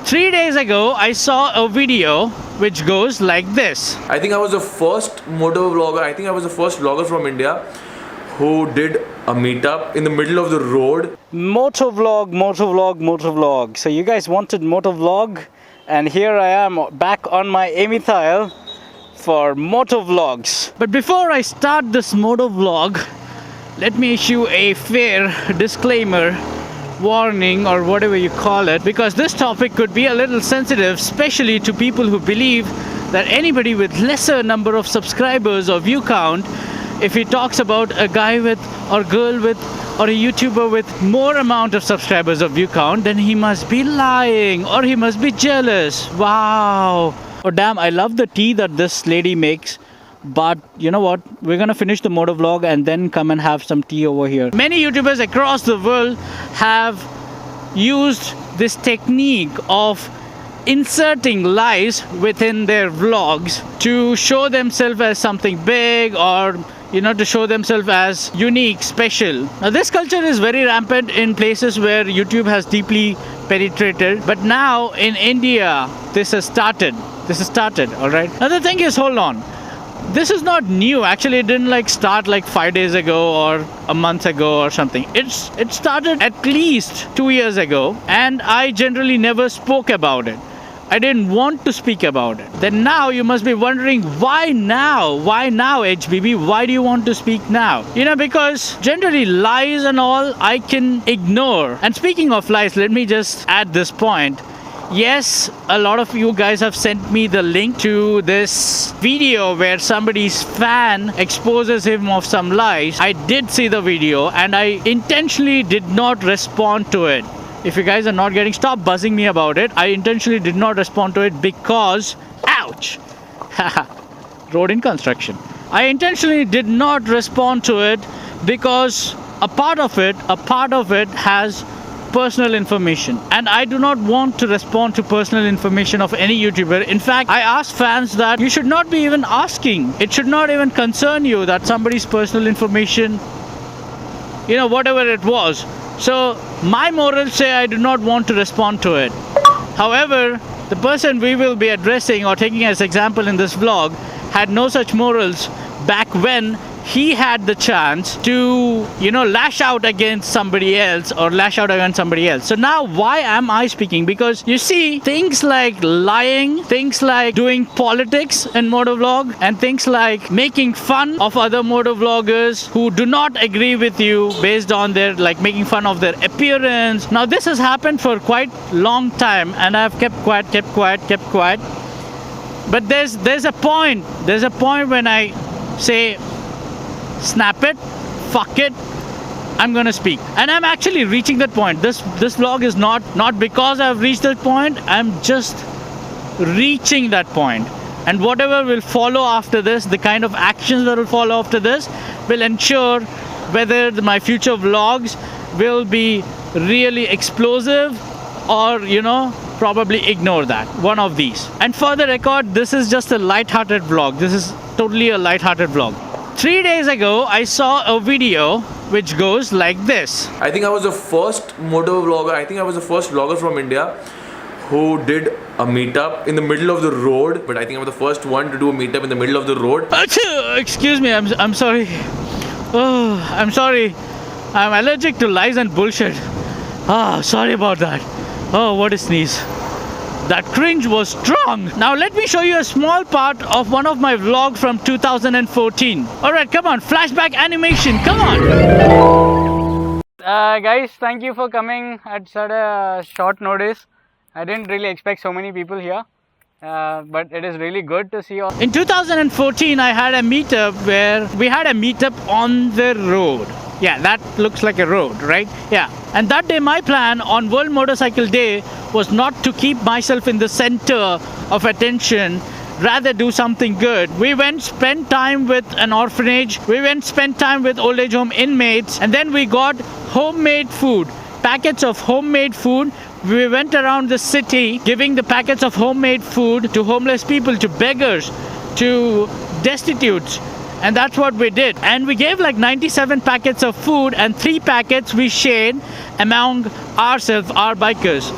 3 days ago, I saw a video which goes like this. I think I was the first motor vlogger. I think I was the first vlogger from India who did a meetup in the middle of the road. Motovlog, motovlog, motovlog. So you guys wanted motovlog, and here I am back on my Amethyl for motovlogs. But before I start this motovlog, let me issue a fair disclaimer, warning, or whatever you call it, because this topic could be a little sensitive, especially to people who believe that anybody with lesser number of subscribers or view count, if he talks about a guy with or girl with or a YouTuber with more amount of subscribers or view count, then he must be lying or he must be jealous. Wow. Oh damn, I love the tea that this lady makes. But you know what, we're gonna finish the motovlog and then come and have some tea over here. Many YouTubers across the world have used this technique of inserting lies within their vlogs to show themselves as something big, or to show themselves as unique, special. Now this culture is very rampant in places where YouTube has deeply penetrated, but now in India this has started, all right. Now the thing is, hold on, this is not new. Actually, it didn't start 5 days ago or a month ago or something. It started at least 2 years ago, and I generally never spoke about it. I didn't want to speak about it. Then now you must be wondering, why now? Why now, HBB? Why do you want to speak now? Because generally lies and all I can ignore. And speaking of lies, let me just add this point. Yes, a lot of you guys have sent me the link to this video where somebody's fan exposes him of some lies. I did see the video and I intentionally did not respond to it. If you guys are not getting, stop buzzing me about it. I intentionally did not respond to it because, ouch, road in construction. I intentionally did not respond to it because a part of it has personal information, and I do not want to respond to personal information of any YouTuber. In fact, I ask fans that you should not be even asking. It should not even concern you that somebody's personal information, whatever it was. So my morals say I do not want to respond to it. However, the person we will be addressing or taking as example in this vlog had no such morals back when he had the chance to, lash out against somebody else. So now why am I speaking? Because you see, things like lying, things like doing politics in motovlog, and things like making fun of other motovloggers who do not agree with you based on their, making fun of their appearance. Now this has happened for quite long time and I've kept quiet. But there's a point when I say, snap it, fuck it, I'm gonna speak. And I'm actually reaching that point. This vlog is not because I've reached that point, I'm just reaching that point. And whatever will follow after this, the kind of actions that will follow after this, will ensure whether my future vlogs will be really explosive or, probably ignore that. One of these. And for the record, this is just a light-hearted vlog. This is totally a light-hearted vlog. 3 days ago, I saw a video which goes like this. I think I was the first motor vlogger. I think I was the first vlogger from India who did a meetup in the middle of the road. But I think I was the first one to do a meetup in the middle of the road. Excuse me, I'm sorry. Oh, I'm sorry. I'm allergic to lies and bullshit. Sorry about that. Oh, what a sneeze. That cringe was strong. Now let me show you a small part of one of my vlogs from 2014. Alright, come on, flashback animation, come on. Guys, thank you for coming at such a short notice. I didn't really expect so many people here. But it is really good to see you all. In 2014, I had a meetup where we had a meetup on the road. Yeah, that looks like a road, right? Yeah. And that day, my plan on World Motorcycle Day was not to keep myself in the center of attention, rather do something good. We went spend time with an orphanage, we went spend time with old age home inmates, and then we got homemade food, packets of homemade food. We went around the city giving the packets of homemade food to homeless people, to beggars, to destitutes. And that's what we did. And we gave like 97 packets of food, and 3 packets we shared among ourselves, our bikers.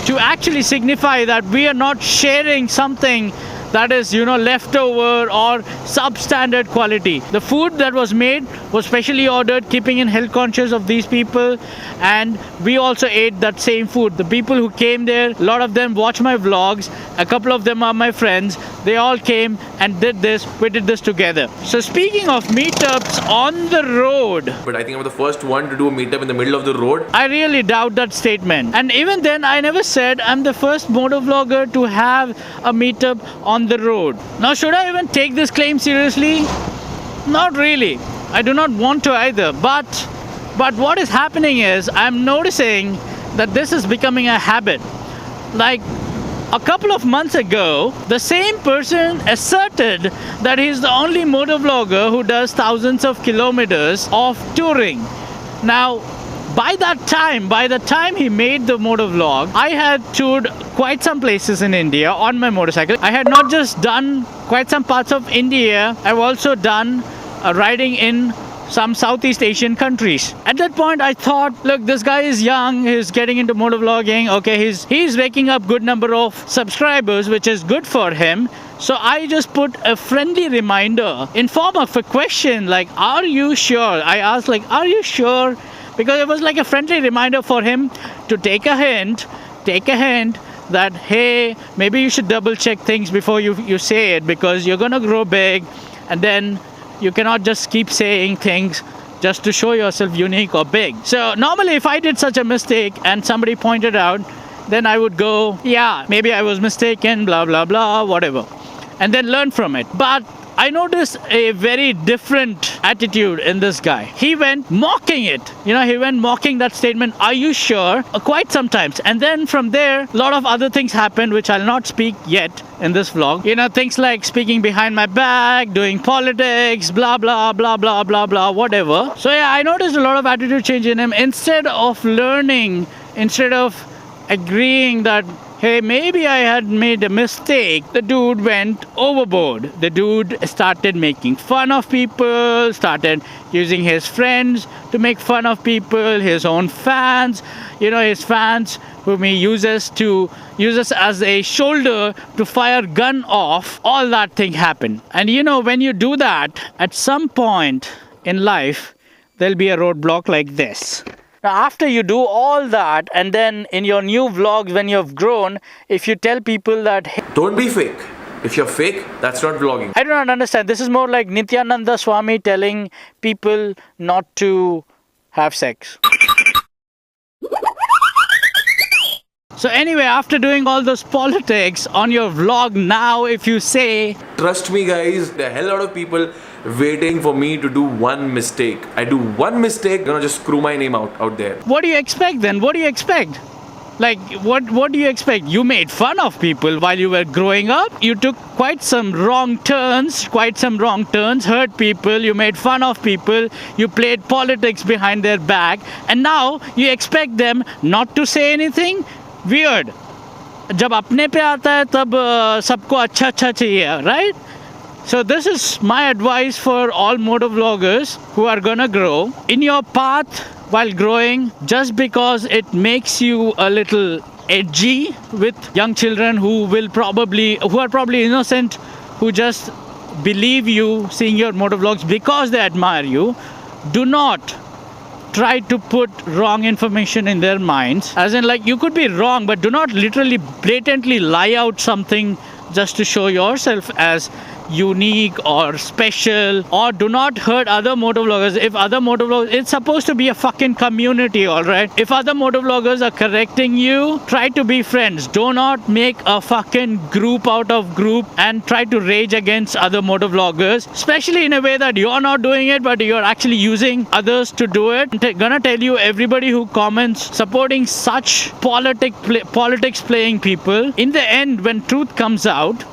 to actually signify that we are not sharing something that is, leftover or substandard quality. The food that was made was specially ordered, keeping in health conscious of these people, and we also ate that same food. The people who came there, a lot of them watch my vlogs, a couple of them are my friends. They all came and did this. We did this together. So speaking of meetups on the road, But I think I'm the first one to do a meetup in the middle of the road. I really doubt that statement. And even then, I never said I'm the first motovlogger to have a meetup on the road. Now, should I even take this claim seriously? Not really. I do not want to either. But what is happening is I'm noticing that this is becoming a habit. Like a couple of months ago, the same person asserted that he's the only motovlogger who does thousands of kilometers of touring. Now, by the time he made the motovlog, I had toured quite some places in India on my motorcycle. I had not just done quite some parts of India, I've also done riding in some Southeast Asian countries. At that point, I thought, look, this guy is young, he's getting into motovlogging, okay, he's raking up good number of subscribers, which is good for him. So I just put a friendly reminder in form of a question, like, are you sure? I asked, like, are you sure? Because it was like a friendly reminder for him to take a hint that, hey, maybe you should double check things before you say it, because you're gonna grow big, and then you cannot just keep saying things just to show yourself unique or big. So normally if I did such a mistake and somebody pointed out, then I would go, yeah, maybe I was mistaken, blah, blah, blah, whatever, and then learn from it. But I noticed a very different attitude in this guy. He went mocking it. He went mocking that statement, are you sure? Quite sometimes. And then from there, a lot of other things happened, which I'll not speak yet in this vlog. Things like speaking behind my back, doing politics, blah, blah, blah, blah, blah, blah, whatever. So yeah, I noticed a lot of attitude change in him. Instead of learning, instead of agreeing that, hey, maybe I had made a mistake, the dude went overboard. The dude started making fun of people, started using his friends to make fun of people, his own fans, his fans whom he uses as a shoulder to fire gun off. All that thing happened. And when you do that, at some point in life, there'll be a roadblock like this. Now, after you do all that, and then in your new vlogs, when you've grown, if you tell people that, hey, Don't be fake. If you're fake, that's not vlogging. I do not understand. This is more like Nityananda Swami telling people not to have sex. So anyway, after doing all those politics on your vlog, now if you say, Trust me, guys, there are a hell lot of people waiting for me to do one mistake. I do one mistake, gonna just screw my name out there. what do you expect then? What do you expect? Like, what do you expect? You made fun of people while you were growing up. You took quite some wrong turns, hurt people, you made fun of people, you played politics behind their back, and now you expect them not to say anything? Weird. जब अपने पे आता है तब सबको अच्छा चाहिए, right? So this is my advice for all motovloggers who are gonna grow. In your path while growing, just because it makes you a little edgy with young children who are probably innocent, who just believe you seeing your motovlogs because they admire you, do not try to put wrong information in their minds. As in, like, you could be wrong, but do not literally blatantly lie out something just to show yourself as unique or special, or do not hurt other motovloggers. If other motovloggers, it's supposed to be a fucking community, all right? If other motovloggers are correcting you, try to be friends. Do not make a fucking group out of group and try to rage against other motovloggers, especially in a way that you're not doing it, but you're actually using others to do it. I'm gonna tell you, everybody who comments supporting such politics playing people, in the end, when truth comes out,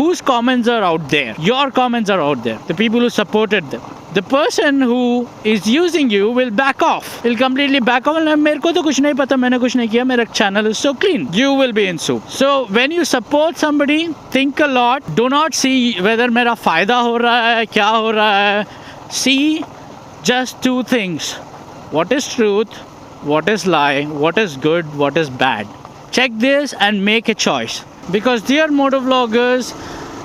whose comments are out there? Your comments are out there. The people who supported them. The person who is using you will back off. He'll completely back off. मेरे को तो कुछ नहीं पता, मैंने कुछ नहीं किया, मेरा channel is so clean. You will be in soup. So when you support somebody, think a lot. Do not see whether मेरा फायदा हो रहा है, क्या हो रहा है. See just two things. What is truth what is lie, what is good, what is bad. Check this and make a choice. Because dear motovloggers,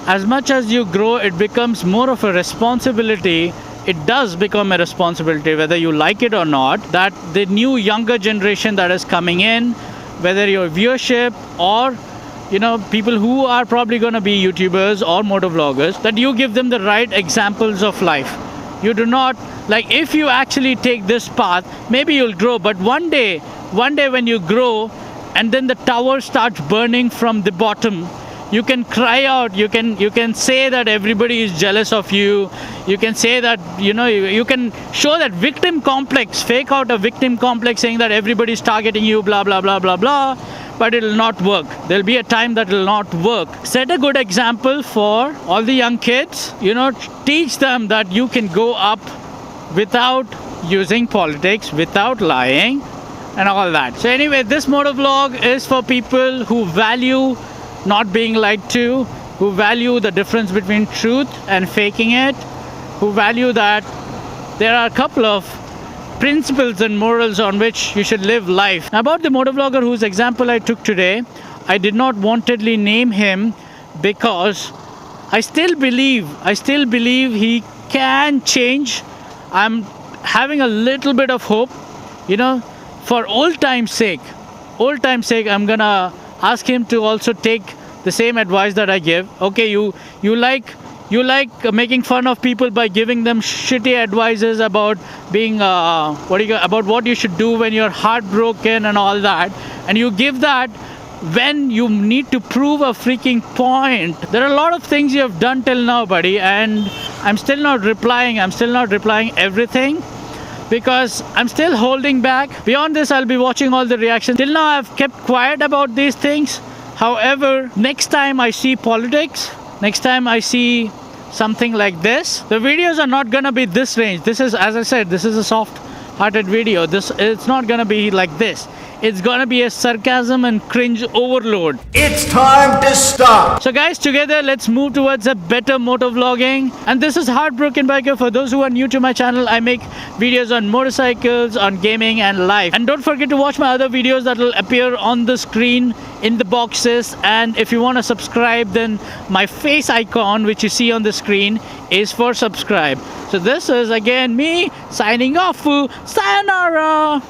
as much as you grow, it becomes more of a responsibility. It does become a responsibility, whether you like it or not, that the new younger generation that is coming in, whether your viewership or people who are probably going to be YouTubers or motovloggers, that you give them the right examples of life. You do not, like, if you actually take this path, maybe you'll grow, but one day when you grow and then the tower starts burning from the bottom, you can cry out, you can say that everybody is jealous of you. You can say that, you can show that victim complex, fake out a victim complex, saying that everybody is targeting you, blah, blah, blah, blah, blah. But it will not work. There'll be a time that will not work. Set a good example for all the young kids. Teach them that you can go up without using politics, without lying, and all that. So anyway, this motovlog is for people who value not being lied to, who value the difference between truth and faking it, who value that there are a couple of principles and morals on which you should live life. Now, about the motovlogger whose example I took today, I did not wantedly name him because I still believe he can change. I'm having a little bit of hope, for old time's sake, I'm gonna ask him to also take the same advice that I give. Okay, you like making fun of people by giving them shitty advices about being about what you should do when you're heartbroken and all that, and you give that when you need to prove a freaking point. There are a lot of things you have done till now, buddy, and I'm still not replying everything because I'm still holding back. Beyond this, I'll be watching all the reactions. Till now, I've kept quiet about these things. However, next time I see politics, next time I see something like this, the videos are not gonna be this range. This is, as I said, this is a soft-hearted video. It's not gonna be like this. It's gonna be a sarcasm and cringe overload. It's time to stop. So guys, together let's move towards a better motovlogging. And this is Heartbroken Biker. For those who are new to my channel, I make videos on motorcycles, on gaming and life. And don't forget to watch my other videos that will appear on the screen in the boxes. And if you want to subscribe, then my face icon which you see on the screen is for subscribe. So this is again me signing off. Sayonara.